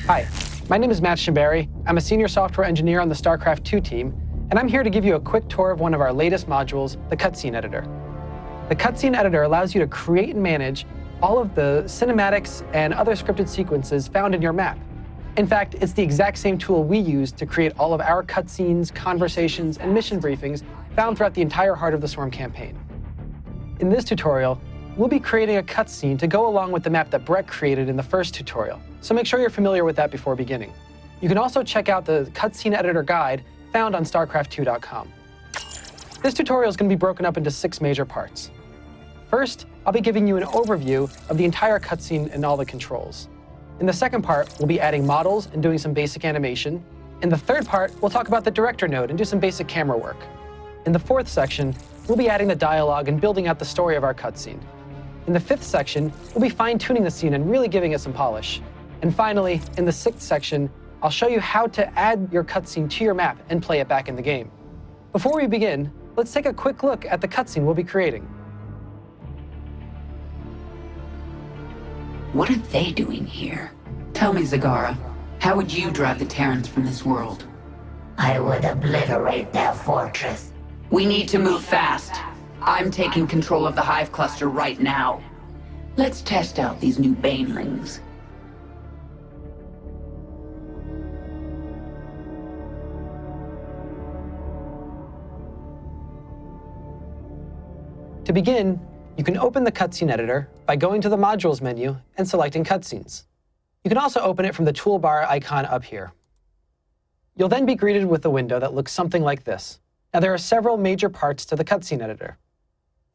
Hi, my name is Matt Shimberry. I'm a senior software engineer on the StarCraft II team, and I'm here to give you a quick tour of one of our latest modules, the Cutscene Editor. The Cutscene Editor allows you to create and manage all of the cinematics and other scripted sequences found in your map. In fact, it's the exact same tool we use to create all of our cutscenes, conversations, and mission briefings found throughout the entire Heart of the Swarm campaign. In this tutorial, we'll be creating a cutscene to go along with the map that Brett created in the first tutorial, so make sure you're familiar with that before beginning. You can also check out the Cutscene Editor guide found on StarCraft2.com. This tutorial is going to be broken up into 6 major parts. First, I'll be giving you an overview of the entire cutscene and all the controls. In the second part, we'll be adding models and doing some basic animation. In the third part, we'll talk about the director node and do some basic camera work. In the fourth section, we'll be adding the dialogue and building out the story of our cutscene. In the fifth section, we'll be fine-tuning the scene and really giving it some polish. And finally, in the sixth section, I'll show you how to add your cutscene to your map and play it back in the game. Before we begin, let's take a quick look at the cutscene we'll be creating. What are they doing here? Tell me, Zagara, how would you drive the Terrans from this world? I would obliterate their fortress. We need to move fast. I'm taking control of the Hive Cluster right now. Let's test out these new Banelings. To begin, you can open the Cutscene Editor by going to the Modules menu and selecting Cutscenes. You can also open it from the toolbar icon up here. You'll then be greeted with a window that looks something like this. Now, there are several major parts to the Cutscene Editor.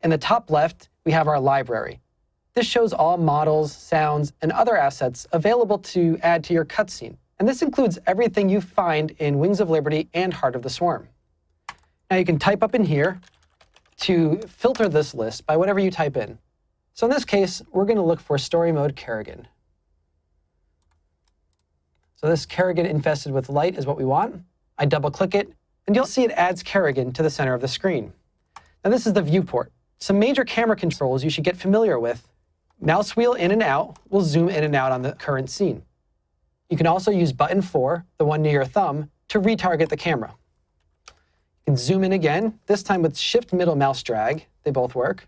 In the top left, we have our library. This shows all models, sounds, and other assets available to add to your cutscene. And this includes everything you find in Wings of Liberty and Heart of the Swarm. Now, you can type up in here to filter this list by whatever you type in. So in this case, we're going to look for Story Mode Kerrigan. So this Kerrigan infested with light is what we want. I double-click it, and you'll see it adds Kerrigan to the center of the screen. Now this is the viewport. Some major camera controls you should get familiar with. Mouse wheel in and out will zoom in and out on the current scene. You can also use button 4, the one near your thumb, to retarget the camera. You can zoom in again, this time with Shift middle mouse drag. They both work.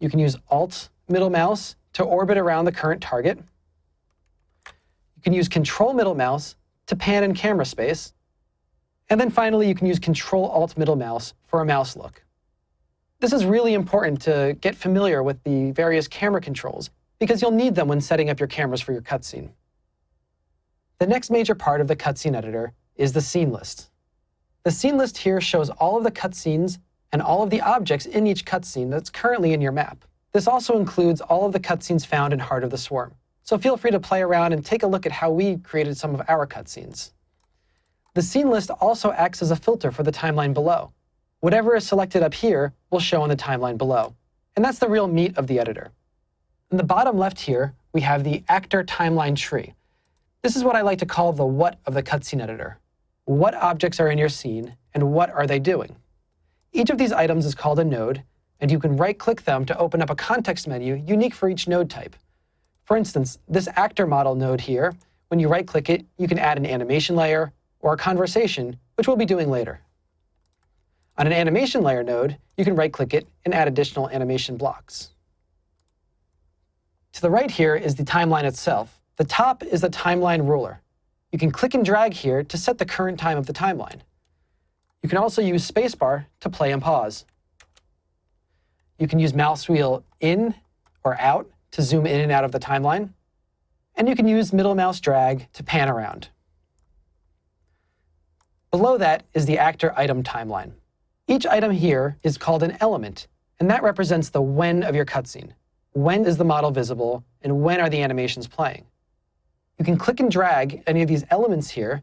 You can use Alt middle mouse to orbit around the current target. You can use Control middle mouse to pan in camera space. And then finally, you can use Control Alt middle mouse for a mouse look. This is really important to get familiar with the various camera controls, because you'll need them when setting up your cameras for your cutscene. The next major part of the Cutscene Editor is the scene list. The scene list here shows all of the cutscenes and all of the objects in each cutscene that's currently in your map. This also includes all of the cutscenes found in Heart of the Swarm. So feel free to play around and take a look at how we created some of our cutscenes. The scene list also acts as a filter for the timeline below. Whatever is selected up here will show on the timeline below. And that's the real meat of the editor. In the bottom left here, we have the actor timeline tree. This is what I like to call the what of the Cutscene Editor. What objects are in your scene, and what are they doing? Each of these items is called a node, and you can right-click them to open up a context menu unique for each node type. For instance, this actor model node here, when you right-click it, you can add an animation layer or a conversation, which we'll be doing later. On an animation layer node, you can right-click it and add additional animation blocks. To the right here is the timeline itself. The top is the timeline ruler. You can click and drag here to set the current time of the timeline. You can also use spacebar to play and pause. You can use mouse wheel in or out to zoom in and out of the timeline. And you can use middle mouse drag to pan around. Below that is the actor item timeline. Each item here is called an element, and that represents the when of your cutscene. When is the model visible, and when are the animations playing? You can click and drag any of these elements here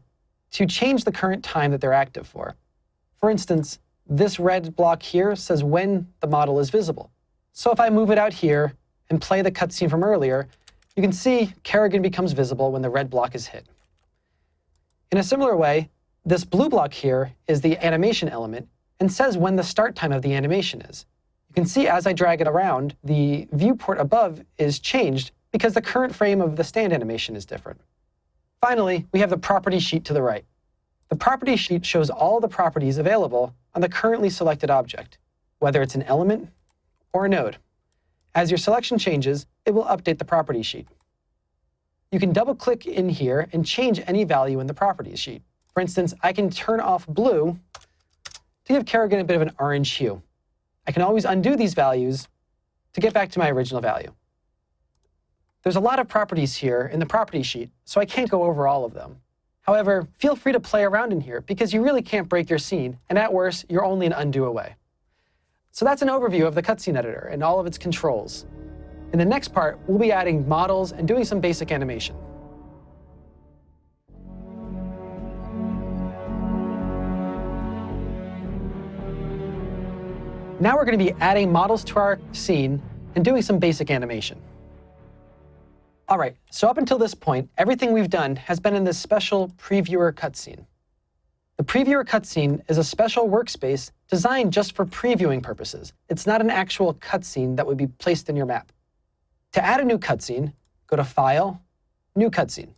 to change the current time that they're active for. For instance, this red block here says when the model is visible. So if I move it out here and play the cutscene from earlier, you can see Kerrigan becomes visible when the red block is hit. In a similar way, this blue block here is the animation element and says when the start time of the animation is. You can see as I drag it around, the viewport above is changed because the current frame of the stand animation is different. Finally, we have the property sheet to the right. The property sheet shows all the properties available on the currently selected object, whether it's an element or a node. As your selection changes, it will update the property sheet. You can double-click in here and change any value in the properties sheet. For instance, I can turn off blue to give Kerrigan a bit of an orange hue. I can always undo these values to get back to my original value. There's a lot of properties here in the property sheet, so I can't go over all of them. However, feel free to play around in here because you really can't break your scene, and at worst, you're only an undo away. So that's an overview of the cutscene editor and all of its controls. In the next part, we'll be adding models and doing some basic animation. Now we're going to be adding models to our scene and doing some basic animation. All right, so up until this point, everything we've done has been in this special Previewer cutscene. The Previewer cutscene is a special workspace designed just for previewing purposes. It's not an actual cutscene that would be placed in your map. To add a new cutscene, go to File, New Cutscene.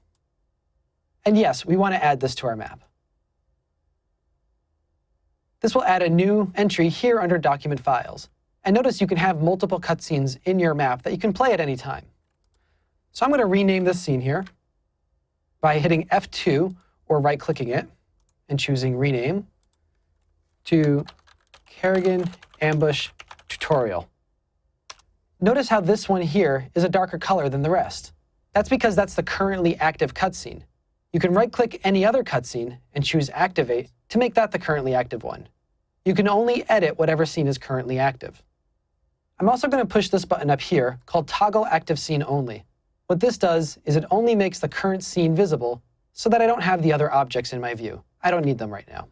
And yes, we want to add this to our map. This will add a new entry here under Document Files. And notice you can have multiple cutscenes in your map that you can play at any time. So I'm going to rename this scene here by hitting F2 or right-clicking it and choosing Rename to Kerrigan Ambush Tutorial. Notice how this one here is a darker color than the rest. That's because that's the currently active cutscene. You can right-click any other cutscene and choose Activate to make that the currently active one. You can only edit whatever scene is currently active. I'm also going to push this button up here called Toggle Active Scene Only. What this does is it only makes the current scene visible so that I don't have the other objects in my view. I don't need them right now.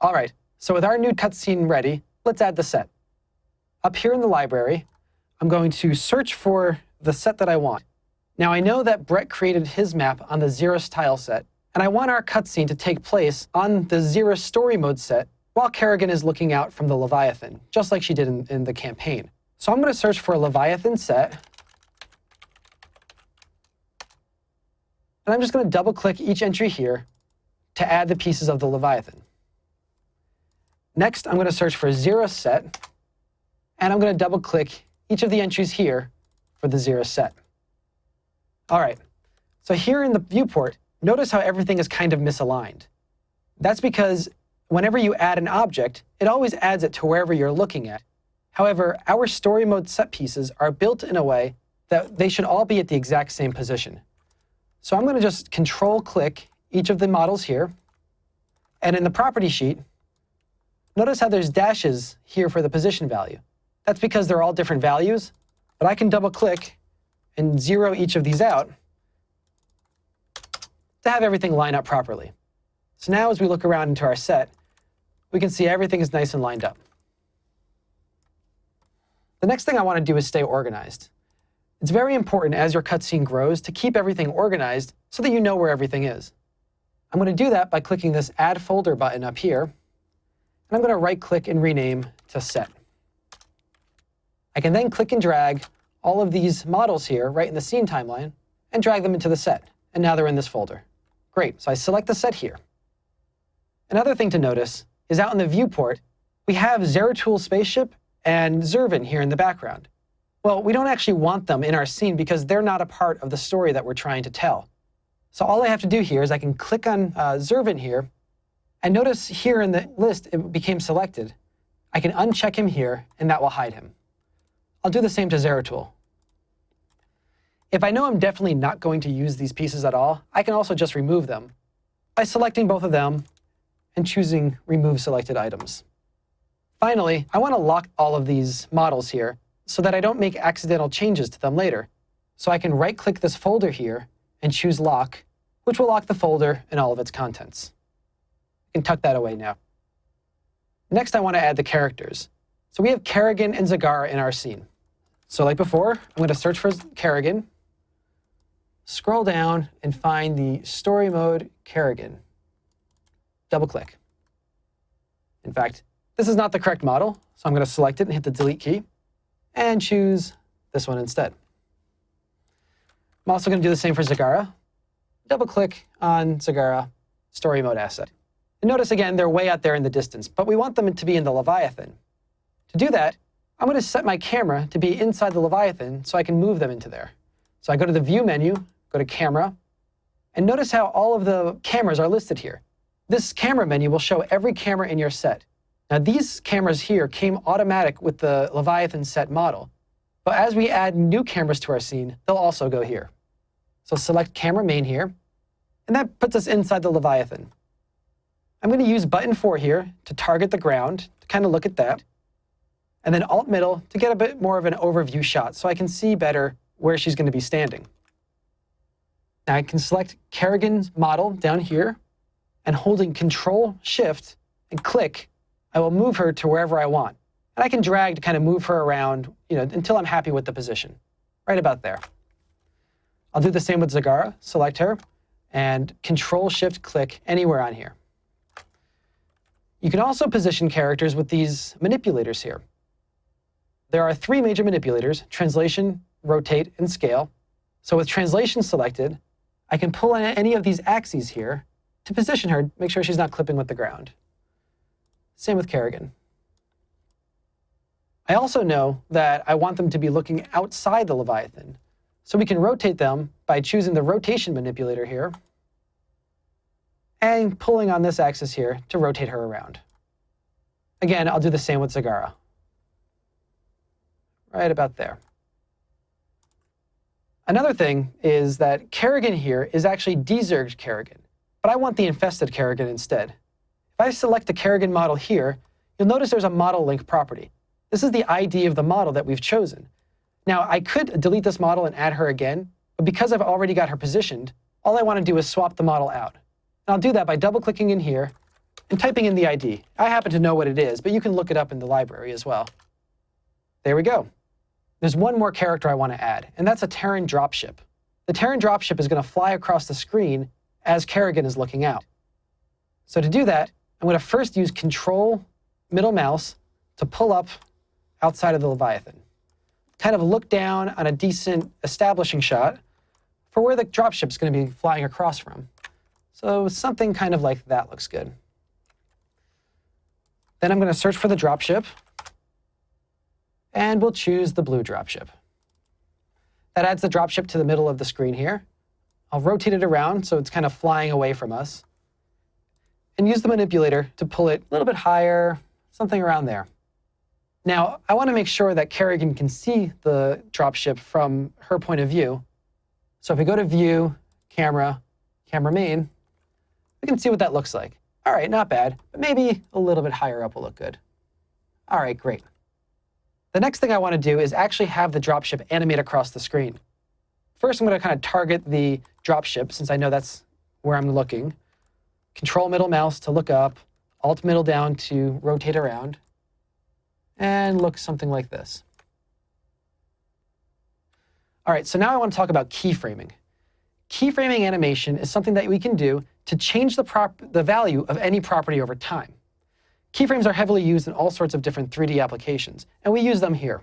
All right, so with our new cutscene ready, let's add the set. Up here in the library, I'm going to search for the set that I want. Now I know that Brett created his map on the Xeris tile set, and I want our cutscene to take place on the Xeris story mode set while Kerrigan is looking out from the Leviathan, just like she did in the campaign. So I'm going to search for a Leviathan set, and I'm just going to double-click each entry here to add the pieces of the Leviathan. Next, I'm going to search for a Xeris set, and I'm going to double-click each of the entries here for the Xeris set. All right, so here in the viewport, notice how everything is kind of misaligned. That's because whenever you add an object, it always adds it to wherever you're looking at. However, our story mode set pieces are built in a way that they should all be at the exact same position. So I'm going to just Control-click each of the models here. And in the property sheet, notice how there's dashes here for the position value. That's because they're all different values, but I can double-click and zero each of these out to have everything line up properly. So now as we look around into our set, we can see everything is nice and lined up. The next thing I want to do is stay organized. It's very important as your cutscene grows to keep everything organized so that you know where everything is. I'm going to do that by clicking this Add Folder button up here, and I'm going to right-click and rename to Set. I can then click and drag all of these models here right in the scene timeline and drag them into the set, and now they're in this folder. Great, so I select the set here. Another thing to notice is out in the viewport, we have Zeratul Spaceship and Zervin here in the background. Well, we don't actually want them in our scene because they're not a part of the story that we're trying to tell. So all I have to do here is I can click on Zervin here, and notice here in the list it became selected. I can uncheck him here, and that will hide him. I'll do the same to Zeratul. If I know I'm definitely not going to use these pieces at all, I can also just remove them by selecting both of them and choosing Remove Selected Items. Finally, I want to lock all of these models here so that I don't make accidental changes to them later. So I can right-click this folder here and choose Lock, which will lock the folder and all of its contents. I can tuck that away now. Next, I want to add the characters. So we have Kerrigan and Zagara in our scene. So like before, I'm going to search for Kerrigan, scroll down, and find the story mode Kerrigan. Double-click. In fact, this is not the correct model, so I'm going to select it and hit the Delete key, and choose this one instead. I'm also going to do the same for Zagara. double-click on Zagara Story Mode asset. And notice again, they're way out there in the distance, but we want them to be in the Leviathan. To do that, I'm going to set my camera to be inside the Leviathan so I can move them into there. So I go to the View menu, go to Camera, and notice how all of the cameras are listed here. This camera menu will show every camera in your set. Now these cameras here came automatic with the Leviathan set model, but as we add new cameras to our scene, they'll also go here. So select Camera Main here, and that puts us inside the Leviathan. I'm going to use button 4 here to target the ground, to kind of look at that, and then Alt Middle to get a bit more of an overview shot so I can see better where she's going to be standing. Now I can select Kerrigan's model down here, and holding Control Shift and click, I will move her to wherever I want. And I can drag to kind of move her around, until I'm happy with the position, right about there. I'll do the same with Zagara, select her, and Control Shift click anywhere on here. You can also position characters with these manipulators here. There are 3 major manipulators: translation, rotate, and scale. So with translation selected, I can pull on any of these axes here to position her, make sure she's not clipping with the ground. Same with Kerrigan. I also know that I want them to be looking outside the Leviathan. So we can rotate them by choosing the rotation manipulator here and pulling on this axis here to rotate her around. Again, I'll do the same with Zagara. Right about there. Another thing is that Kerrigan here is actually Dezerged Kerrigan, but I want the infested Kerrigan instead. If I select the Kerrigan model here, you'll notice there's a model link property. This is the ID of the model that we've chosen. Now, I could delete this model and add her again, but because I've already got her positioned, all I want to do is swap the model out. And I'll do that by double-clicking in here and typing in the ID. I happen to know what it is, but you can look it up in the library as well. There we go. There's one more character I want to add, and that's a Terran dropship. The Terran dropship is going to fly across the screen as Kerrigan is looking out. So to do that, I'm going to first use Control middle mouse to pull up outside of the Leviathan. Kind of look down on a decent establishing shot for where the dropship's going to be flying across from. So something kind of like that looks good. Then I'm going to search for the dropship, and we'll choose the blue dropship. That adds the dropship to the middle of the screen here. I'll rotate it around so it's kind of flying away from us, and use the manipulator to pull it a little bit higher, something around there. Now, I want to make sure that Kerrigan can see the dropship from her point of view. So if we go to View, Camera, Camera Main, we can see what that looks like. All right, not bad, but maybe a little bit higher up will look good. All right, great. The next thing I want to do is actually have the dropship animate across the screen. First, I'm going to kind of target the dropship, since I know that's where I'm looking. Control middle mouse to look up, Alt middle down to rotate around, and look something like this. All right, so now I want to talk about keyframing. Keyframing animation is something that we can do to change the value of any property over time. Keyframes are heavily used in all sorts of different 3D applications, and we use them here.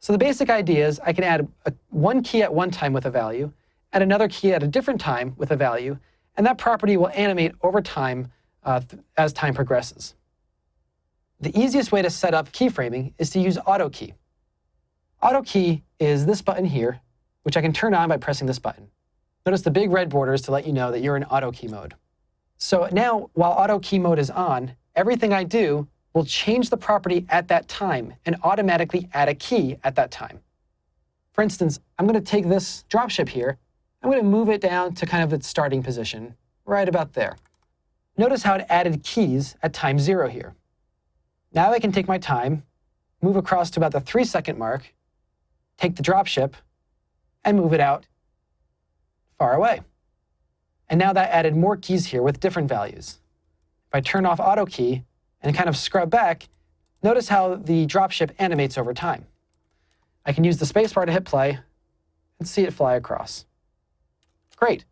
So the basic idea is I can add one key at one time with a value, add another key at a different time with a value, and that property will animate over time as time progresses. The easiest way to set up keyframing is to use AutoKey. AutoKey is this button here, which I can turn on by pressing this button. Notice the big red borders to let you know that you're in AutoKey mode. So now, while AutoKey mode is on, everything I do will change the property at that time and automatically add a key at that time. For instance, I'm going to take this dropship here. I'm going to move it down to kind of its starting position, right about there. Notice how it added keys at time 0 here. Now I can take my time, move across to about the 3-second mark, take the dropship, and move it out far away. And now that added more keys here with different values. If I turn off AutoKey and kind of scrub back, notice how the dropship animates over time. I can use the spacebar to hit play and see it fly across. Great.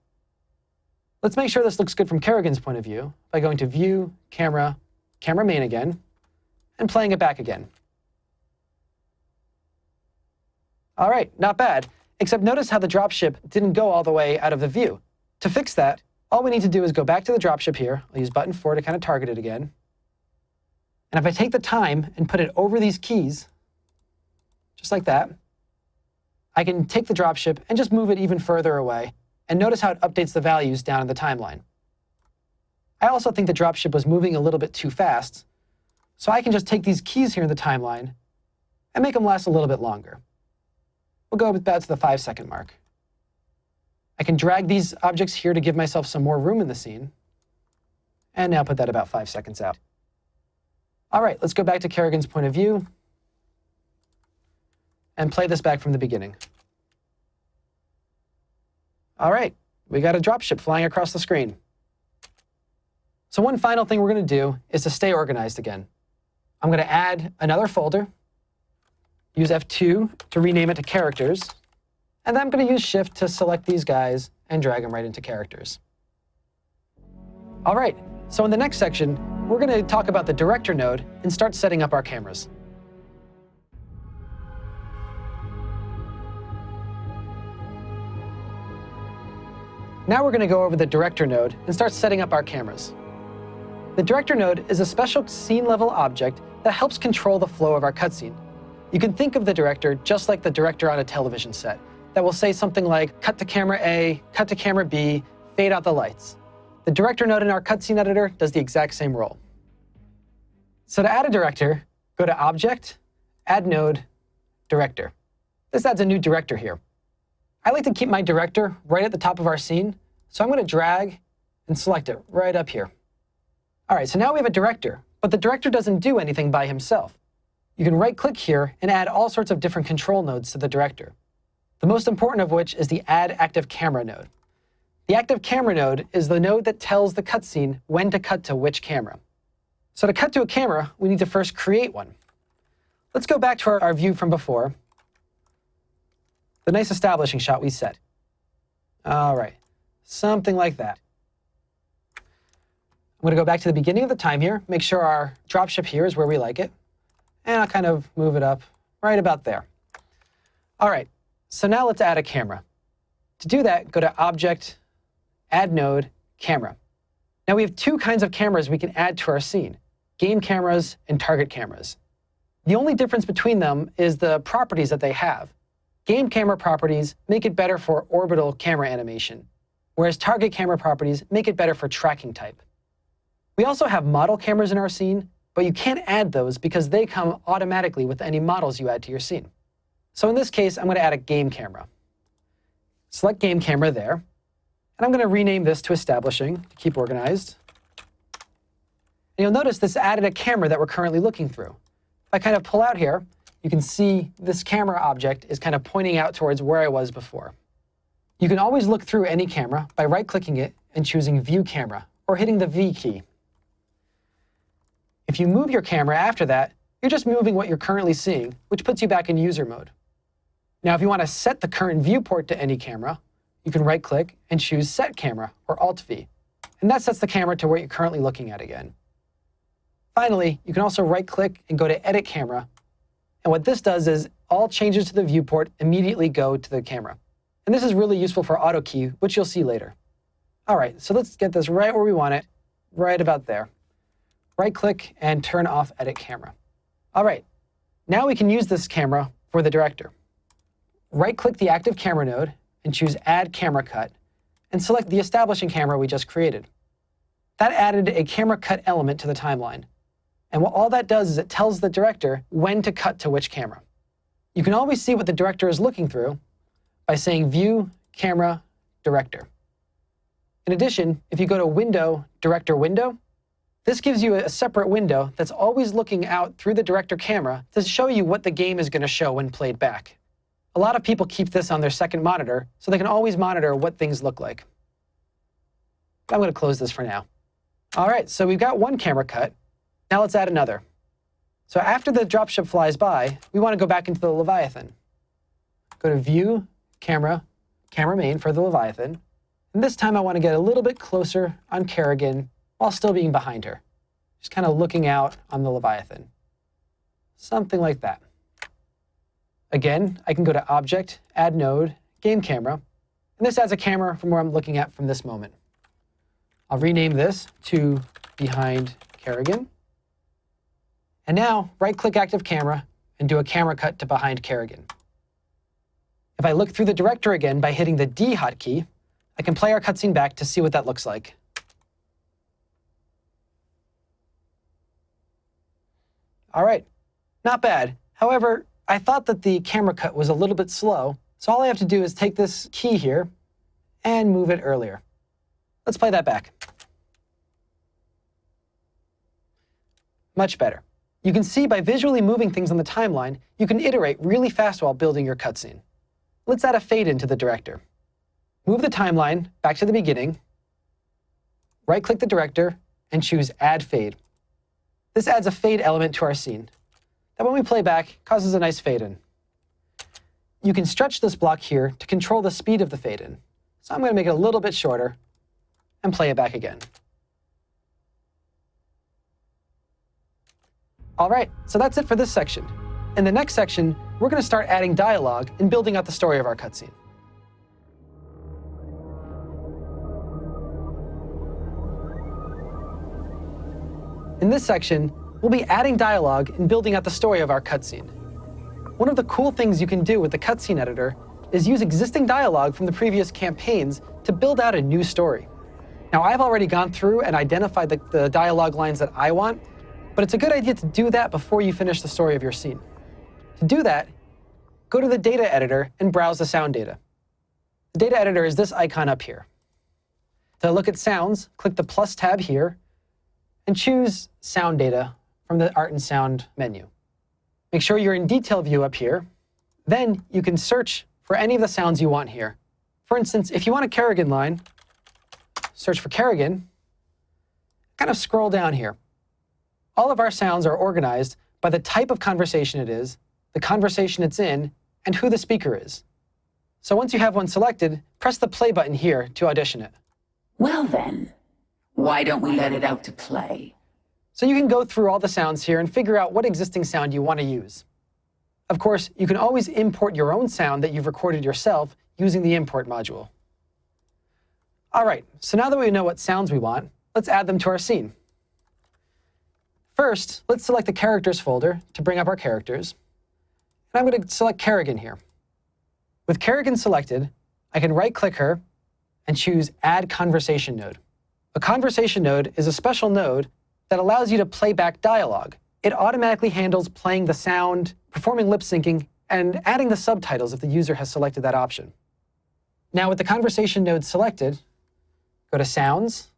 Let's make sure this looks good from Kerrigan's point of view by going to View, Camera, Camera Main again, and playing it back again. All right, not bad, except notice how the dropship didn't go all the way out of the view. To fix that, all we need to do is go back to the dropship here. I'll use button 4 to kind of target it again. And if I take the time and put it over these keys, just like that, I can take the dropship and just move it even further away. And notice how it updates the values down in the timeline. I also think the dropship was moving a little bit too fast, so I can just take these keys here in the timeline and make them last a little bit longer. We'll go about to the 5-second mark. I can drag these objects here to give myself some more room in the scene, and now put that about 5 seconds out. All right, let's go back to Kerrigan's point of view and play this back from the beginning. All right, we got a dropship flying across the screen. So one final thing we're going to do is to stay organized again. I'm going to add another folder, use F2 to rename it to characters, and then I'm going to use Shift to select these guys and drag them right into characters. All right, so in the next section, we're going to talk about the director node and start setting up our cameras. Now we're going to go over the director node and start setting up our cameras. The director node is a special scene-level object that helps control the flow of our cutscene. You can think of the director just like the director on a television set that will say something like, cut to camera A, cut to camera B, fade out the lights. The director node in our cutscene editor does the exact same role. So to add a director, go to Object, Add Node, Director. This adds a new director here. I like to keep my director right at the top of our scene, so I'm going to drag and select it right up here. All right, so now we have a director, but the director doesn't do anything by himself. You can right-click here and add all sorts of different control nodes to the director. The most important of which is the Add Active Camera node. The Active Camera node is the node that tells the cutscene when to cut to which camera. So to cut to a camera, we need to first create one. Let's go back to our view from before, the nice establishing shot we set. All right, something like that. I'm going to go back to the beginning of the time here, make sure our dropship here is where we like it, and I'll kind of move it up right about there. All right, so now let's add a camera. To do that, go to Object, Add Node, Camera. Now we have two kinds of cameras we can add to our scene, game cameras and target cameras. The only difference between them is the properties that they have. Game camera properties make it better for orbital camera animation, whereas target camera properties make it better for tracking type. We also have model cameras in our scene, but you can't add those because they come automatically with any models you add to your scene. So in this case, I'm going to add a game camera. Select game camera there, and I'm going to rename this to establishing to keep organized. And you'll notice this added a camera that we're currently looking through. If I kind of pull out here, you can see this camera object is kind of pointing out towards where I was before. You can always look through any camera by right-clicking it and choosing View Camera, or hitting the V key. If you move your camera after that, you're just moving what you're currently seeing, which puts you back in user mode. Now, if you want to set the current viewport to any camera, you can right-click and choose Set Camera, or Alt-V. And that sets the camera to what you're currently looking at again. Finally, you can also right-click and go to Edit Camera. And what this does is all changes to the viewport immediately go to the camera. And this is really useful for auto key, which you'll see later. All right, so let's get this right where we want it, right about there. Right-click and turn off Edit Camera. All right, now we can use this camera for the director. Right-click the active camera node and choose Add Camera Cut, and select the establishing camera we just created. That added a camera cut element to the timeline. And what all that does is it tells the director when to cut to which camera. You can always see what the director is looking through by saying View, Camera, Director. In addition, if you go to Window, Director Window, this gives you a separate window that's always looking out through the director camera to show you what the game is going to show when played back. A lot of people keep this on their second monitor so they can always monitor what things look like. I'm going to close this for now. All right, so we've got one camera cut. Now let's add another. So after the dropship flies by, we want to go back into the Leviathan. Go to View, Camera, Camera Main for the Leviathan. And this time I want to get a little bit closer on Kerrigan while still being behind her. Just kind of looking out on the Leviathan. Something like that. Again, I can go to Object, Add Node, Game Camera, And this adds a camera from where I'm looking at from this moment. I'll rename this to Behind Kerrigan. And now, right-click Active Camera and do a camera cut to behind Kerrigan. If I look through the director again by hitting the D hotkey, I can play our cutscene back to see what that looks like. All right, not bad. However, I thought that the camera cut was a little bit slow, so all I have to do is take this key here and move it earlier. Let's play that back. Much better. You can see by visually moving things on the timeline, you can iterate really fast while building your cutscene. Let's add a fade into the director. Move the timeline back to the beginning, right-click the director, and choose Add Fade. This adds a fade element to our scene that when we play back, causes a nice fade in. You can stretch this block here to control the speed of the fade in. So I'm going to make it a little bit shorter and play it back again. All right, so that's it for this section. In the next section, we're going to start adding dialogue and building out the story of our cutscene. In this section, we'll be adding dialogue and building out the story of our cutscene. One of the cool things you can do with the cutscene editor is use existing dialogue from the previous campaigns to build out a new story. Now, I've already gone through and identified the dialogue lines that I want, but it's a good idea to do that before you finish the story of your scene. To do that, go to the data editor and browse the sound data. The data editor is this icon up here. To look at sounds, click the plus tab here and choose Sound Data from the Art and Sound menu. Make sure you're in Detail View up here. Then you can search for any of the sounds you want here. For instance, if you want a Kerrigan line, search for Kerrigan, kind of scroll down here. All of our sounds are organized by the type of conversation it is, the conversation it's in, and who the speaker is. So once you have one selected, press the play button here to audition it. Well then, why don't we let it out to play? So you can go through all the sounds here and figure out what existing sound you want to use. Of course, you can always import your own sound that you've recorded yourself using the import module. All right, so now that we know what sounds we want, let's add them to our scene. First, let's select the characters folder to bring up our characters. And I'm going to select Kerrigan here. With Kerrigan selected, I can right-click her and choose Add Conversation Node. A conversation node is a special node that allows you to play back dialogue. It automatically handles playing the sound, performing lip syncing, and adding the subtitles if the user has selected that option. Now with the conversation node selected, go to Sounds,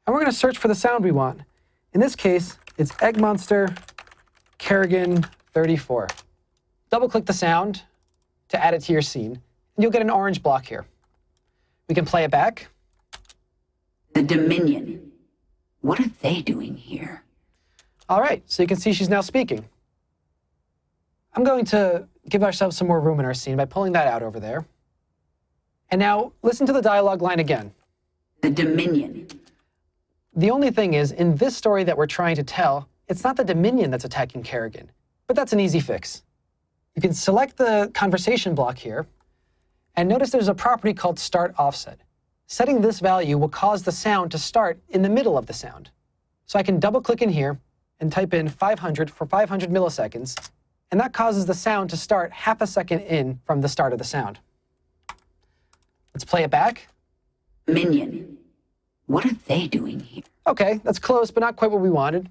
and we're going to search for the sound we want. In this case, it's Egg Monster Kerrigan 34. Double-click the sound to add it to your scene, and you'll get an orange block here. We can play it back. The Dominion. What are they doing here? All right, so you can see she's now speaking. I'm going to give ourselves some more room in our scene by pulling that out over there. And now listen to the dialogue line again. The Dominion. The only thing is, in this story that we're trying to tell, it's not the Dominion that's attacking Kerrigan, but that's an easy fix. You can select the conversation block here, and notice there's a property called Start Offset. Setting this value will cause the sound to start in the middle of the sound. So I can double-click in here and type in 500 for 500 milliseconds, and that causes the sound to start half a second in from the start of the sound. Let's play it back. Minion. What are they doing here? OK, that's close, but not quite what we wanted.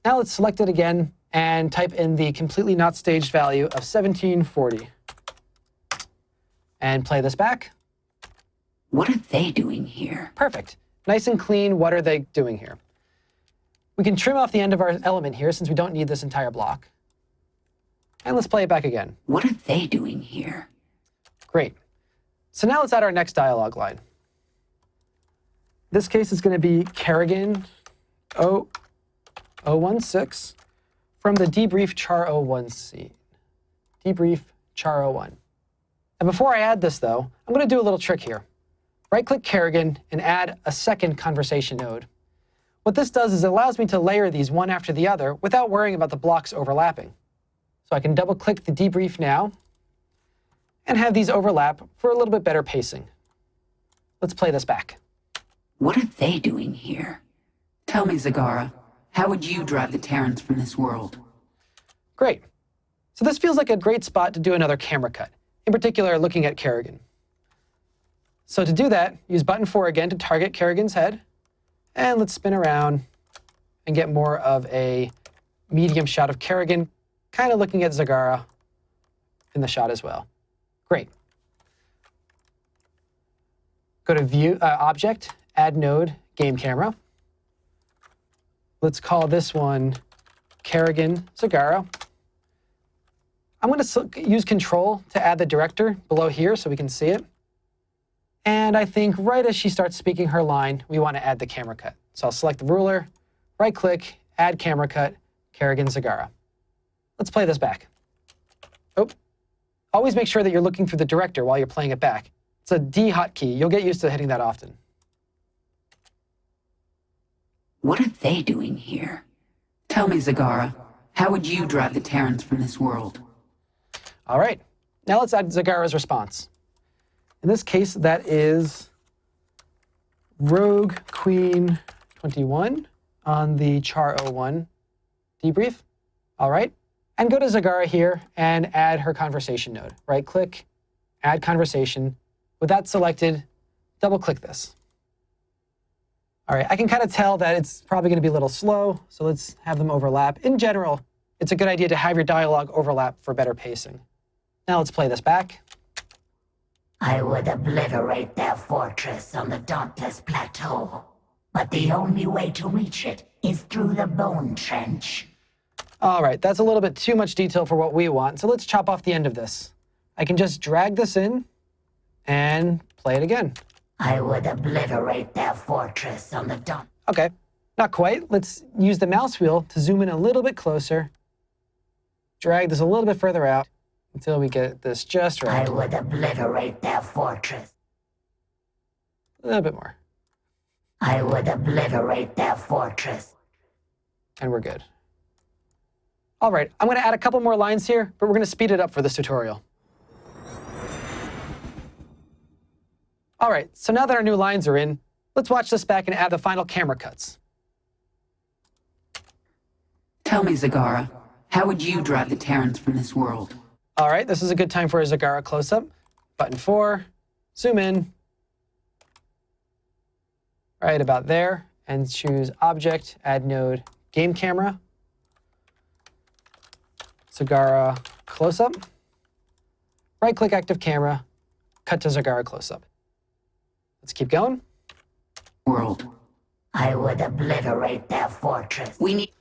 Now let's select it again and type in the completely not staged value of 1740. And play this back. What are they doing here? Perfect. Nice and clean. What are they doing here? We can trim off the end of our element here since we don't need this entire block. And let's play it back again. What are they doing here? Great. So now let's add our next dialogue line. This case is going to be Kerrigan 016 from the Debrief Char 01 scene. Debrief Char 01. And before I add this, though, I'm going to do a little trick here. Right-click Kerrigan and add a second conversation node. What this does is it allows me to layer these one after the other without worrying about the blocks overlapping. So I can double-click the debrief now and have these overlap for a little bit better pacing. Let's play this back. What are they doing here? Tell me, Zagara, how would you drive the Terrans from this world? Great. So this feels like a great spot to do another camera cut, in particular looking at Kerrigan. So to do that, use button 4 again to target Kerrigan's head, and let's spin around and get more of a medium shot of Kerrigan, kind of looking at Zagara in the shot as well. Great. Go to View, Object, Add Node, Game Camera. Let's call this one Kerrigan Zagara. I'm going to use Control to add the director below here so we can see it. And I think right as she starts speaking her line, we want to add the camera cut. So I'll select the ruler, right-click, Add Camera Cut, Kerrigan Zagara. Let's play this back. Oh, always make sure that you're looking through the director while you're playing it back. It's a D hotkey. You'll get used to hitting that often. What are they doing here? Tell me, Zagara, how would you drive the Terrans from this world? All right, now let's add Zagara's response. In this case, that is Rogue Queen 21 on the Char 01 debrief. All right, and go to Zagara here and add her conversation node. Right-click, Add Conversation. With that selected, double-click this. All right, I can kind of tell that it's probably going to be a little slow, so let's have them overlap. In general, it's a good idea to have your dialogue overlap for better pacing. Now let's play this back. I would obliterate their fortress on the Dauntless Plateau, but the only way to reach it is through the Bone Trench. All right, that's a little bit too much detail for what we want, so let's chop off the end of this. I can just drag this in and play it again. I would obliterate their fortress on the Okay, not quite. Let's use the mouse wheel to zoom in a little bit closer. Drag this a little bit further out until we get this just right. I would obliterate their fortress. A little bit more. I would obliterate their fortress. And we're good. All right, I'm going to add a couple more lines here, but we're going to speed it up for this tutorial. All right, so now that our new lines are in, let's watch this back and add the final camera cuts. Tell me, Zagara, how would you drive the Terrans from this world? All right, this is a good time for a Zagara close-up. Button 4, zoom in. Right about there, and choose Object, Add Node, Game Camera. Zagara close-up. Right-click Active Camera, cut to Zagara close-up. Let's keep going. World. I would obliterate their fortress. We need...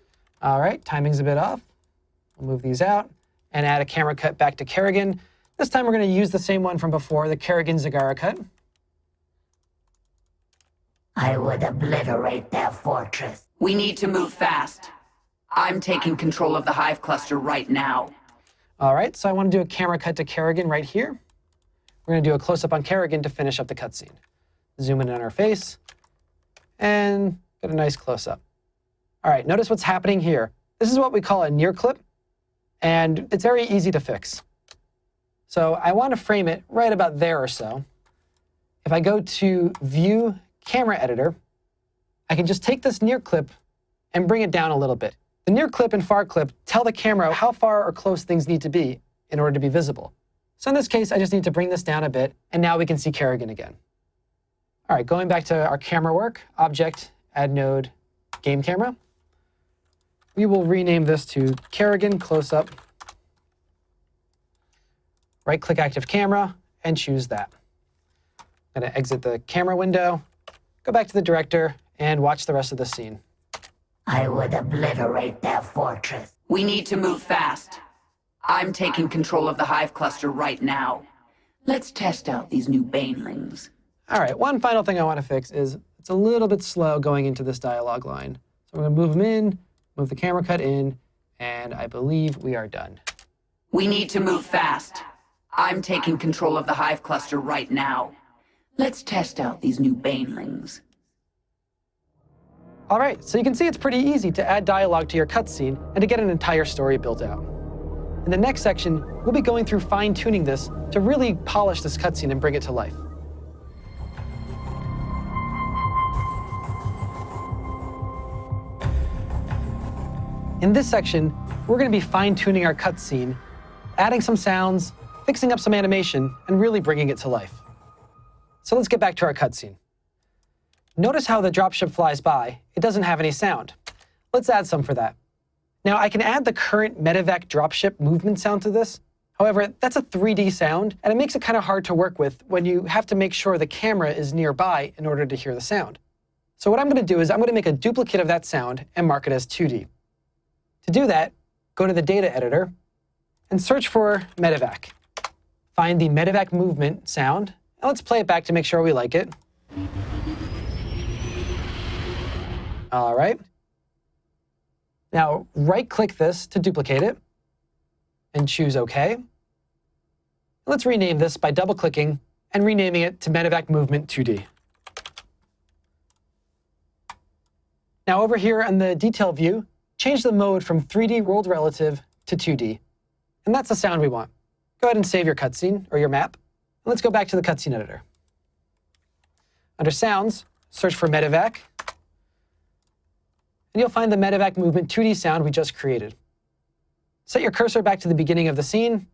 All right, timing's a bit off. We'll move these out and add a camera cut back to Kerrigan. This time we're going to use the same one from before, the Kerrigan Zagara cut. I would obliterate their fortress. We need to move fast. I'm taking control of the Hive Cluster right now. All right, so I want to do a camera cut to Kerrigan right here. We're going to do a close-up on Kerrigan to finish up the cutscene. Zoom in on her face, and get a nice close-up. All right, notice what's happening here. This is what we call a near clip, and it's very easy to fix. So I want to frame it right about there or so. If I go to View Camera Editor, I can just take this near clip and bring it down a little bit. The near clip and far clip tell the camera how far or close things need to be in order to be visible. So in this case, I just need to bring this down a bit, and now we can see Kerrigan again. All right, going back to our camera work, Object, Add Node, Game Camera. We will rename this to Kerrigan Close-Up. Right-click Active Camera, and choose that. I'm going to exit the camera window, go back to the director, and watch the rest of the scene. I would obliterate their fortress. We need to move fast. I'm taking control of the Hive Cluster right now. Let's test out these new banelings. All right, one final thing I want to fix is it's a little bit slow going into this dialogue line. So we're going to move them in, move the camera cut in, and I believe we are done. We need to move fast. I'm taking control of the Hive Cluster right now. Let's test out these new banelings. All right, so you can see it's pretty easy to add dialogue to your cutscene and to get an entire story built out. In the next section, we'll be going through fine-tuning this to really polish this cutscene and bring it to life. In this section, we're going to be fine-tuning our cutscene, adding some sounds, fixing up some animation, and really bringing it to life. So let's get back to our cutscene. Notice how the dropship flies by. It doesn't have any sound. Let's add some for that. Now, I can add the current medevac dropship movement sound to this. However, that's a 3D sound, and it makes it kind of hard to work with when you have to make sure the camera is nearby in order to hear the sound. So what I'm going to do is I'm going to make a duplicate of that sound and mark it as 2D. To do that, go to the data editor and search for medevac. Find the medevac movement sound, and let's play it back to make sure we like it. All right. Now, right-click this to duplicate it and choose OK. Let's rename this by double-clicking and renaming it to medevac movement 2D. Now, over here in the detail view, change the mode from 3D world relative to 2D. And that's the sound we want. Go ahead and save your cutscene or your map. And let's go back to the cutscene editor. Under Sounds, search for medevac. And you'll find the medevac movement 2D sound we just created. Set your cursor back to the beginning of the scene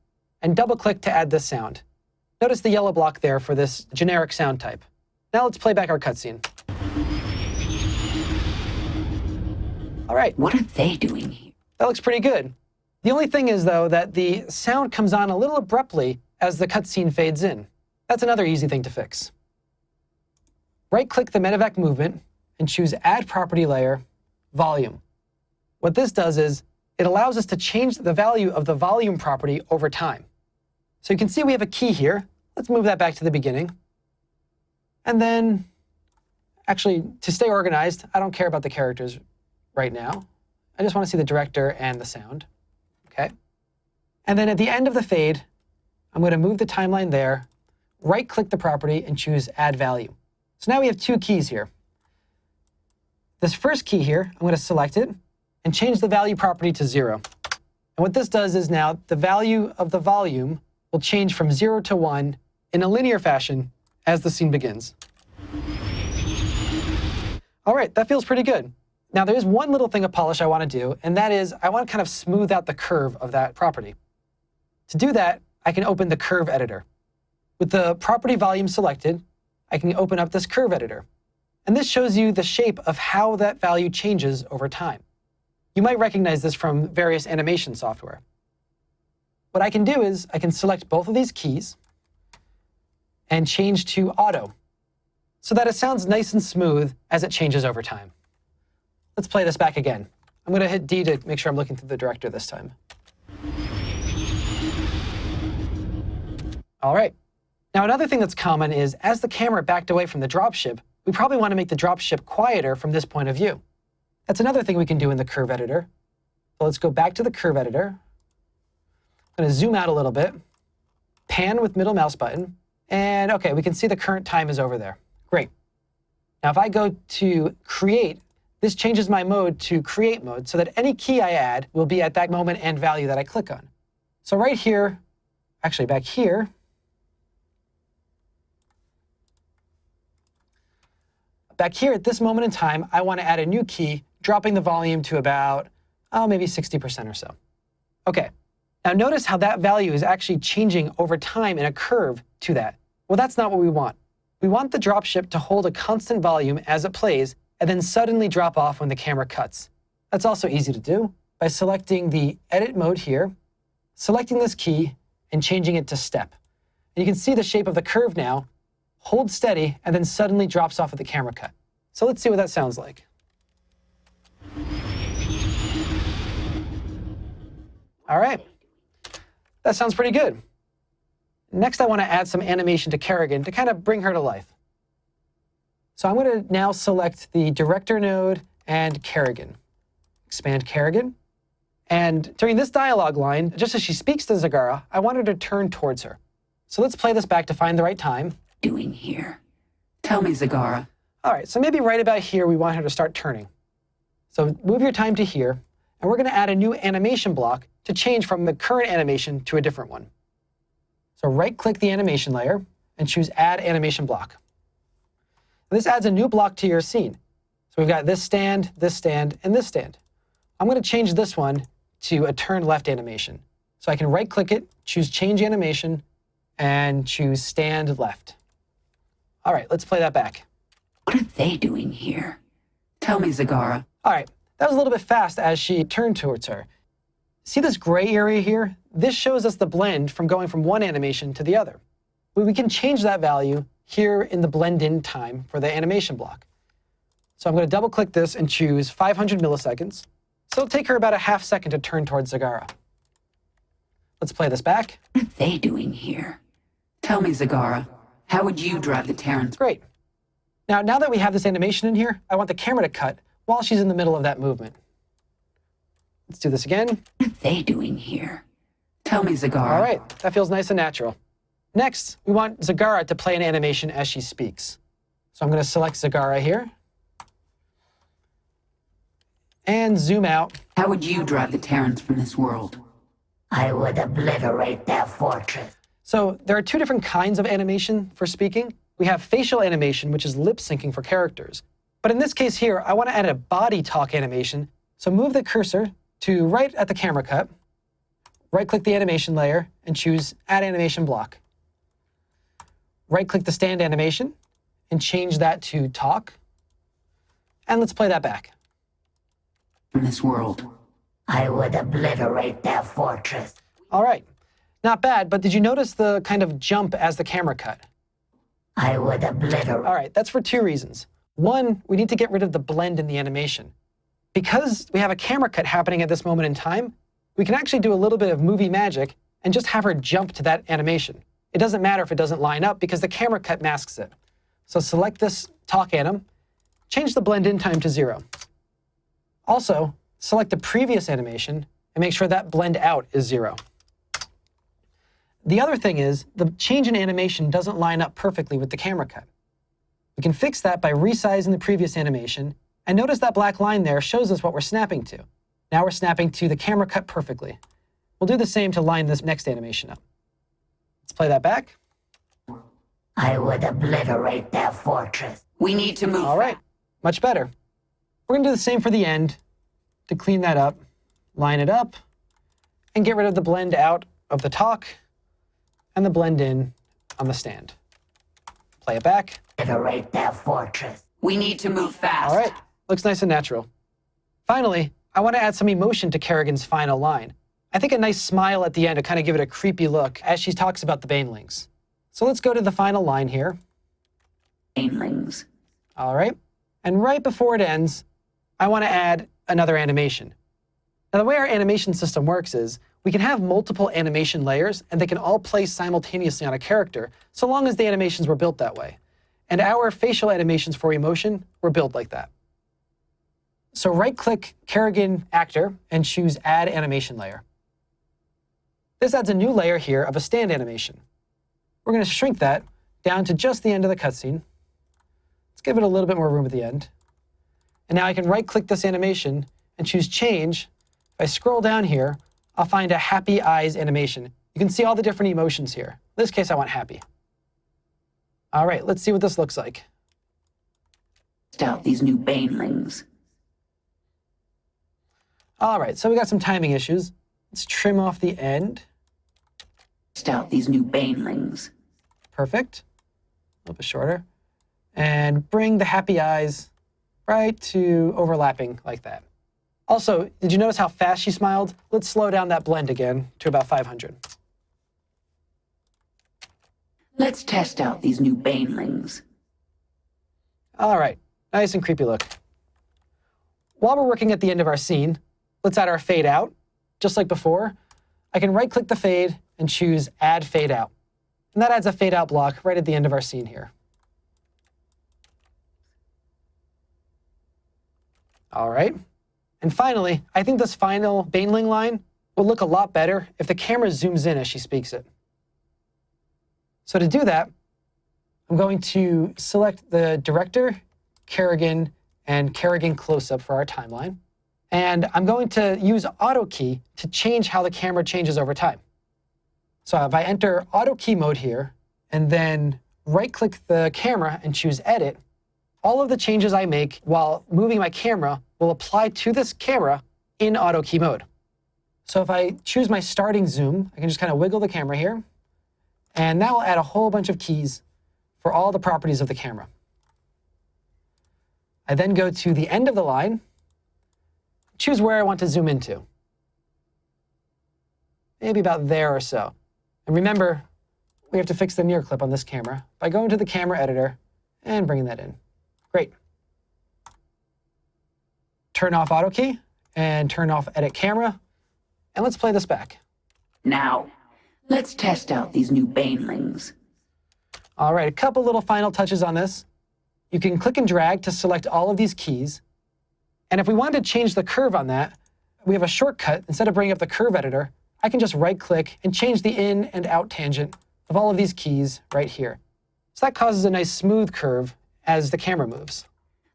and double-click to add this sound. Notice the yellow block there for this generic sound type. Now let's play back our cutscene. All right. What are they doing here? That looks pretty good. The only thing is, though, that the sound comes on a little abruptly as the cutscene fades in. That's another easy thing to fix. Right-click the medevac movement and choose Add Property Layer, Volume. What this does is it allows us to change the value of the volume property over time. So you can see we have a key here. Let's move that back to the beginning. And then, actually, to stay organized, I don't care about the characters right now. I just want to see the director and the sound. Okay. And then at the end of the fade, I'm going to move the timeline there, right-click the property, and choose Add Value. So now we have two keys here. This first key here, I'm going to select it and change the value property to 0. And what this does is now the value of the volume will change from 0 to 1 in a linear fashion as the scene begins. All right, that feels pretty good. Now, there is one little thing of polish I want to do, and that is I want to kind of smooth out the curve of that property. To do that, I can open the curve editor. With the property volume selected, I can open up this curve editor. And this shows you the shape of how that value changes over time. You might recognize this from various animation software. What I can do is I can select both of these keys and change to auto so that it sounds nice and smooth as it changes over time. Let's play this back again. I'm going to hit D to make sure I'm looking through the director this time. All right. Now, another thing that's common is as the camera backed away from the dropship, we probably want to make the dropship quieter from this point of view. That's another thing we can do in the curve editor. So let's go back to the curve editor. I'm going to zoom out a little bit, pan with middle mouse button, and OK, we can see the current time is over there. Great. Now, if I go to Create, this changes my mode to Create mode so that any key I add will be at that moment and value that I click on. So right here, actually back here, at this moment in time, I want to add a new key, dropping the volume to about, maybe 60% or so. OK. Now notice how that value is actually changing over time in a curve to that. Well, that's not what we want. We want the dropship to hold a constant volume as it plays and then suddenly drop off when the camera cuts. That's also easy to do by selecting the Edit mode here, selecting this key, and changing it to Step. And you can see the shape of the curve now. Hold steady, and then suddenly drops off at the camera cut. So let's see what that sounds like. All right. That sounds pretty good. Next, I want to add some animation to Kerrigan to kind of bring her to life. So I'm going to now select the Director node and Kerrigan. Expand Kerrigan. And during this dialogue line, just as she speaks to Zagara, I want her to turn towards her. So let's play this back to find the right time. Doing here? Tell me, Zagara. All right, so maybe right about here, we want her to start turning. So move your time to here. and we're going to add a new animation block to change from the current animation to a different one. So right-click the animation layer and choose Add Animation Block. And this adds a new block to your scene. So we've got this stand, and this stand. I'm going to change this one to a turn left animation. So I can right-click it, choose Change Animation, and choose Stand Left. All right, let's play that back. What are they doing here? Tell me, Zagara. All right, that was a little bit fast as she turned towards her. See this gray area here? This shows us the blend from going from one animation to the other. We can change that value here in the blend in time for the animation block. So I'm going to double click this and choose 500 milliseconds. So it'll take her about a half second to turn towards Zagara. Let's play this back. What are they doing here? Tell me, Zagara. How would you drive the Terrans? Great. Now that we have this animation in here, I want the camera to cut while she's in the middle of that movement. Let's do this again. What are they doing here? Tell me, Zagara. All right, that feels nice and natural. Next, we want Zagara to play an animation as she speaks. So I'm going to select Zagara here. And zoom out. How would you drive the Terrans from this world? I would obliterate their fortress. So there are two different kinds of animation for speaking. We have facial animation, which is lip syncing for characters. But in this case here, I want to add a body talk animation. So move the cursor to right at the camera cut, right-click the animation layer, and choose Add Animation Block. Right-click the stand animation and change that to talk. And let's play that back. From this world. I would obliterate their fortress. All right, not bad, but did you notice the kind of jump as the camera cut? I would obliterate. All right, that's for two reasons. One, we need to get rid of the blend in the animation. Because we have a camera cut happening at this moment in time, we can actually do a little bit of movie magic and just have her jump to that animation. It doesn't matter if it doesn't line up because the camera cut masks it. So select this talk anim, change the blend in time to 0. Also, select the previous animation and make sure that blend out is 0. The other thing is the change in animation doesn't line up perfectly with the camera cut. We can fix that by resizing the previous animation, and notice that black line there shows us what we're snapping to. Now we're snapping to the camera cut perfectly. We'll do the same to line this next animation up. Let's play that back. I would obliterate their fortress. We need to move. All right, much better. We're going to do the same for the end to clean that up, line it up, and get rid of the blend out of the talk and the blend in on the stand. Play it back. Obliterate their fortress. We need to move fast. All right, looks nice and natural. Finally, I want to add some emotion to Kerrigan's final line. I think a nice smile at the end to kind of give it a creepy look as she talks about the Banelings. So let's go to the final line here. Banelings. All right, and right before it ends, I want to add another animation. Now, the way our animation system works is we can have multiple animation layers, and they can all play simultaneously on a character, so long as the animations were built that way. And our facial animations for emotion were built like that. So right-click Kerrigan Actor and choose Add Animation Layer. This adds a new layer here of a stand animation. We're going to shrink that down to just the end of the cutscene. Let's give it a little bit more room at the end. And now I can right-click this animation and choose Change. If I scroll down here, I'll find a Happy Eyes animation. You can see all the different emotions here. In this case, I want happy. All right, let's see what this looks like. Test out these new Banelings. All right, so we got some timing issues. Let's trim off the end. Test out these new Banelings. Perfect. A little bit shorter. And bring the happy eyes right to overlapping like that. Also, did you notice how fast she smiled? Let's slow down that blend again to about 500. Let's test out these new Banelings. All right, nice and creepy look. While we're working at the end of our scene, let's add our fade out. Just like before, I can right-click the fade and choose Add Fade Out. And that adds a fade out block right at the end of our scene here. All right. And finally, I think this final Baneling line will look a lot better if the camera zooms in as she speaks it. So to do that, I'm going to select the director, Kerrigan, and Kerrigan close-up for our timeline. And I'm going to use Auto Key to change how the camera changes over time. So if I enter Auto Key mode here, and then right-click the camera and choose Edit, all of the changes I make while moving my camera will apply to this camera in Auto Key mode. So if I choose my starting zoom, I can just kind of wiggle the camera here. And that will add a whole bunch of keys for all the properties of the camera. I then go to the end of the line, choose where I want to zoom into. Maybe about there or so. And remember, we have to fix the near clip on this camera by going to the camera editor and bringing that in. Great. Turn off Auto Key and turn off Edit Camera. And let's play this back. Now, let's test out these new banelings. All right, a couple little final touches on this. You can click and drag to select all of these keys. And if we wanted to change the curve on that, we have a shortcut. Instead of bringing up the curve editor, I can just right-click and change the in and out tangent of all of these keys right here. So that causes a nice smooth curve as the camera moves.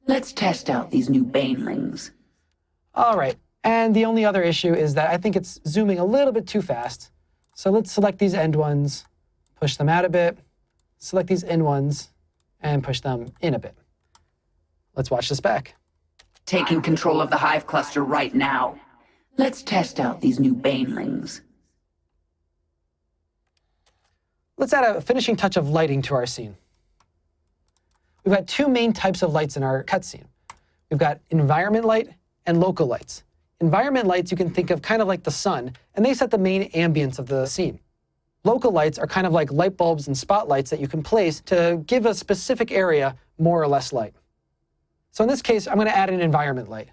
Let's test out these new banelings. All right, and the only other issue is that I think it's zooming a little bit too fast. So let's select these end ones, push them out a bit, select these in ones, and push them in a bit. Let's watch this back. Taking control of the Hive cluster right now. Let's test out these new banelings. Let's add a finishing touch of lighting to our scene. We've got two main types of lights in our cutscene. We've got environment light and local lights. Environment lights you can think of kind of like the sun, and they set the main ambience of the scene. Local lights are kind of like light bulbs and spotlights that you can place to give a specific area more or less light. So in this case, I'm going to add an environment light.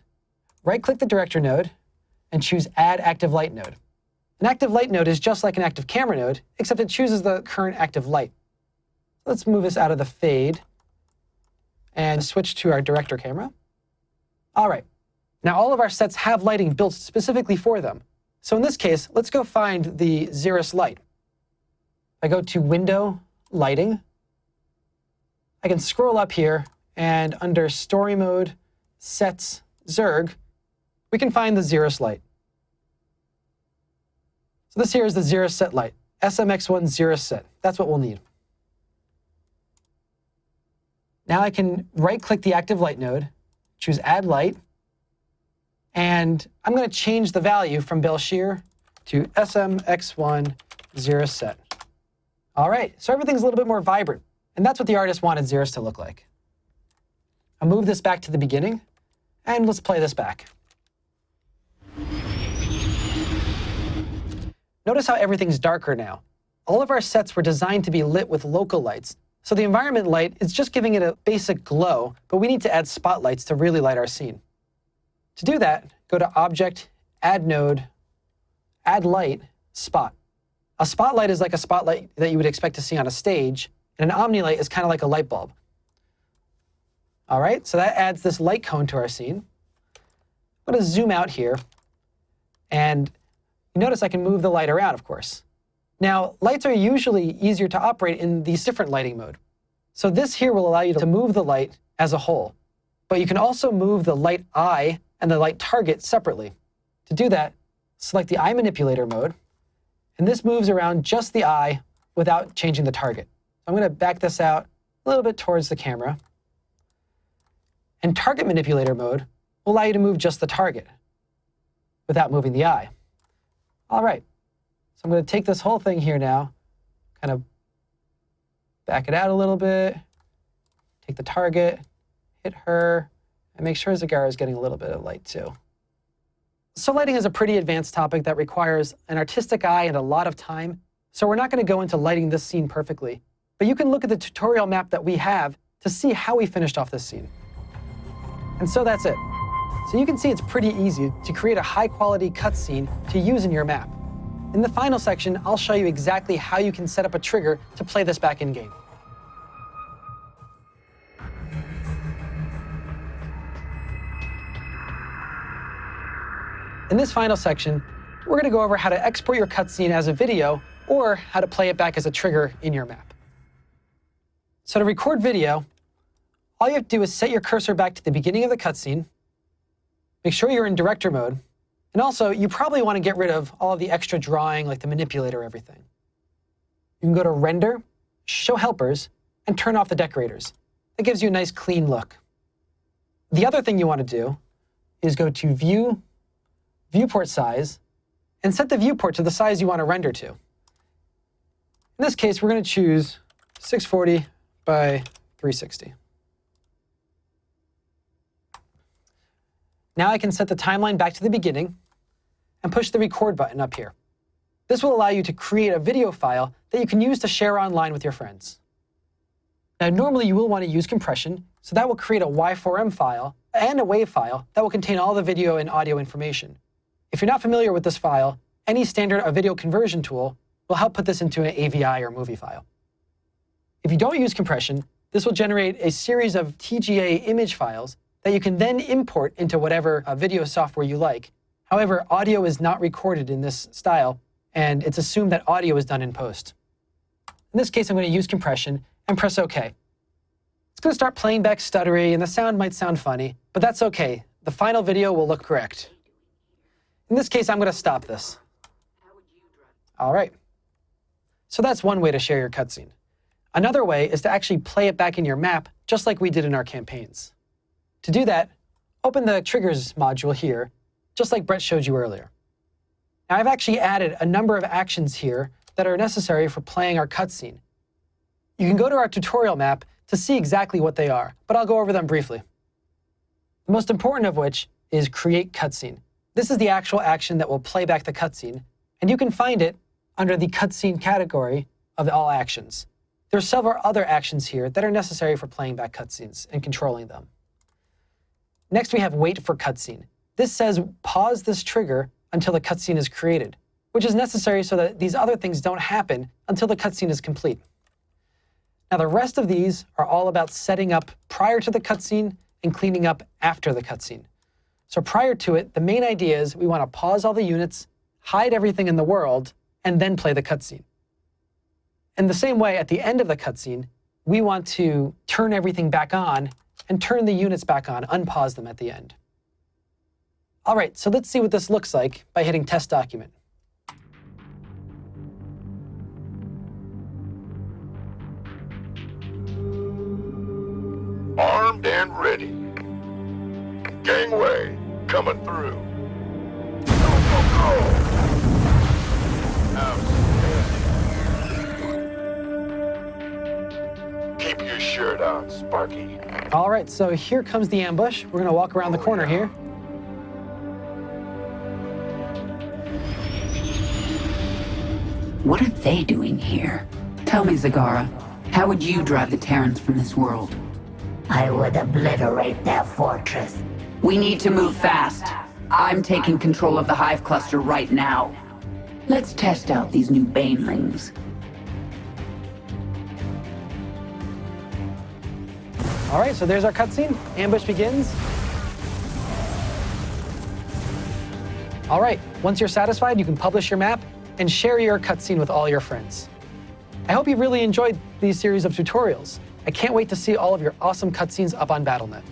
Right-click the director node and choose Add Active Light Node. An active light node is just like an active camera node, except it chooses the current active light. Let's move this out of the fade and switch to our director camera. All right. Now all of our sets have lighting built specifically for them. So in this case, let's go find the Xeris light. I go to Window, Lighting. I can scroll up here, and under Story Mode, Sets, Zerg, we can find the Xeris light. So this here is the Xeris set light, SMX1 Xeris set. That's what we'll need. Now I can right-click the active light node, choose Add Light, and I'm going to change the value from Belshir to SMX1 Xeris set. All right, so everything's a little bit more vibrant, and that's what the artist wanted Xeris to look like. I'll move this back to the beginning, and let's play this back. Notice how everything's darker now. All of our sets were designed to be lit with local lights, so the environment light is just giving it a basic glow, but we need to add spotlights to really light our scene. To do that, go to Object, Add Node, Add Light, Spot. A spotlight is like a spotlight that you would expect to see on a stage, and an omnilight is kind of like a light bulb. All right, so that adds this light cone to our scene. I'm going to zoom out here, and you notice I can move the light around, of course. Now, lights are usually easier to operate in these different lighting mode. So this here will allow you to move the light as a whole. But you can also move the light eye and the light target separately. To do that, select the eye manipulator mode, and this moves around just the eye without changing the target. I'm going to back this out a little bit towards the camera. And target manipulator mode will allow you to move just the target without moving the eye. All right, so I'm going to take this whole thing here now, kind of back it out a little bit, take the target, hit her, and make sure Zagara is getting a little bit of light too. So lighting is a pretty advanced topic that requires an artistic eye and a lot of time, so we're not going to go into lighting this scene perfectly. But you can look at the tutorial map that we have to see how we finished off this scene. And so that's it. So you can see it's pretty easy to create a high-quality cutscene to use in your map. In the final section, I'll show you exactly how you can set up a trigger to play this back in-game. In this final section, we're going to go over how to export your cutscene as a video or how to play it back as a trigger in your map. So to record video, all you have to do is set your cursor back to the beginning of the cutscene, Make sure you're in director mode. And also, you probably want to get rid of all of the extra drawing, like the manipulator, everything. You can go to Render, Show Helpers, and turn off the decorators. That gives you a nice clean look. The other thing you want to do is go to View, Viewport Size, and set the viewport to the size you want to render to. In this case, we're going to choose 640 by 360. Now I can set the timeline back to the beginning and push the record button up here. This will allow you to create a video file that you can use to share online with your friends. Now, normally you will want to use compression, so that will create a Y4M file and a WAV file that will contain all the video and audio information. If you're not familiar with this file, any standard video conversion tool will help put this into an AVI or movie file. If you don't use compression, this will generate a series of TGA image files that you can then import into whatever video software you like. However, audio is not recorded in this style, and it's assumed that audio is done in post. In this case, I'm going to use compression and press OK. It's going to start playing back stuttery, and the sound might sound funny, but that's OK. The final video will look correct. In this case, I'm going to stop this. All right. So that's one way to share your cutscene. Another way is to actually play it back in your map, just like we did in our campaigns. To do that, open the Triggers module here, just like Brett showed you earlier. Now, I've actually added a number of actions here that are necessary for playing our cutscene. You can go to our tutorial map to see exactly what they are, but I'll go over them briefly. The most important of which is Create Cutscene. This is the actual action that will play back the cutscene, and you can find it under the Cutscene category of all actions. There are several other actions here that are necessary for playing back cutscenes and controlling them. Next, we have Wait for Cutscene. This says pause this trigger until the cutscene is created, which is necessary so that these other things don't happen until the cutscene is complete. Now, the rest of these are all about setting up prior to the cutscene and cleaning up after the cutscene. So prior to it, the main idea is we want to pause all the units, hide everything in the world, and then play the cutscene. In the same way, at the end of the cutscene, we want to turn everything back on and turn the units back on, unpause them at the end. All right, so let's see what this looks like by hitting Test Document. Armed and ready. Gangway coming through. Go, go, go! Outstanding. Keep your shirt on, Sparky. All right, so here comes the ambush. We're going to walk around the corner here. What are they doing here? Tell me, Zagara, how would you drive the Terrans from this world? I would obliterate their fortress. We need to move fast. I'm taking control of the Hive Cluster right now. Let's test out these new Banelings. All right, so there's our cutscene. Ambush begins. All right, once you're satisfied, you can publish your map and share your cutscene with all your friends. I hope you really enjoyed these series of tutorials. I can't wait to see all of your awesome cutscenes up on Battle.net.